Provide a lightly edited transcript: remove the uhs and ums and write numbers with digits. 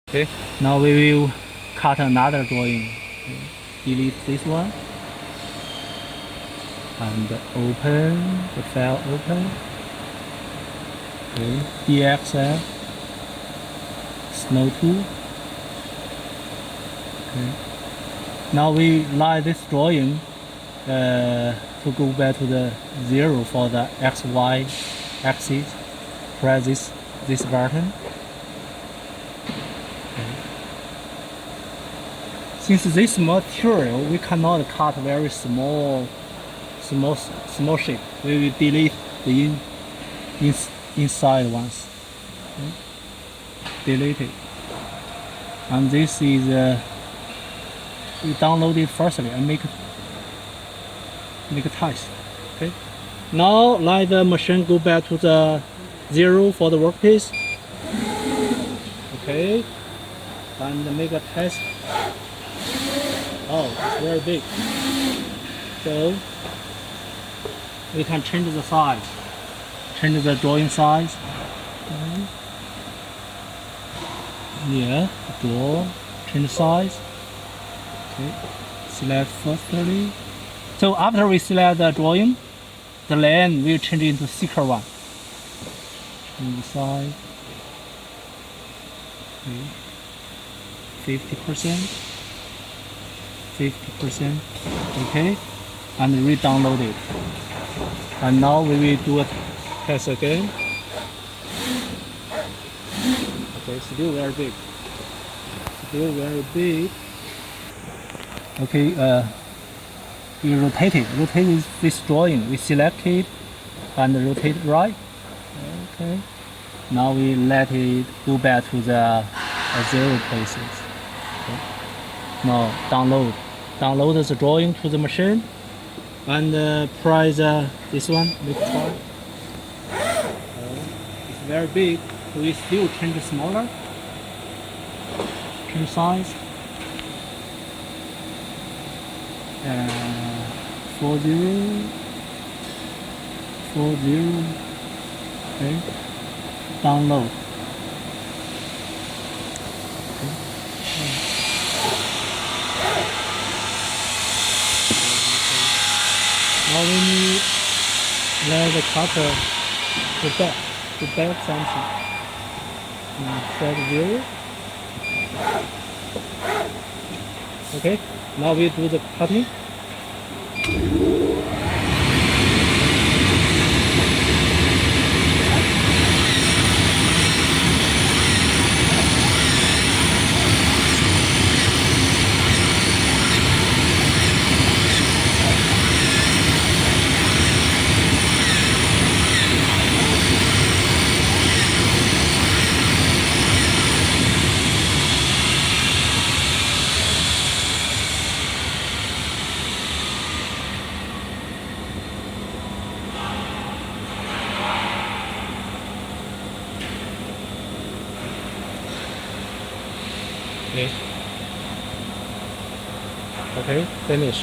Okay, now we will cut another drawing. Okay. Delete this one and open the file. Open. Okay, DXL Snow tool. Okay. Now we line this drawing to go back to the 0 for the XY axis. Press this button. Okay. Since this material we cannot cut very small shape, we will delete the inside ones. Okay. Delete it. And this is we download it firstly and make a test. Okay. Now let the machine go back to the 0 for the workpiece. Okay. And make a test. Oh, it's very big. So we can change the size. Change the drawing size. Okay. Yeah, draw, change size. Okay, select firstly. So after we select the drawing, the lane will change into thicker one. Change the size. Okay. 50%. 50%. Okay, and re-download it. And now we will do a test again. Okay, still very big. Still very big. Okay, we rotate it. Rotate this drawing. We select it and rotate right. Okay. Now we let it go back to the 0 places. Okay. Now download. Download the drawing to the machine and press this one. Make try. It's very big. So we still change smaller. Change size. 40. 40. Okay. Download. Okay. Now we need let the cutter to back something. Set 0. Okay, now we do the cutting. Okay. Okay, finish.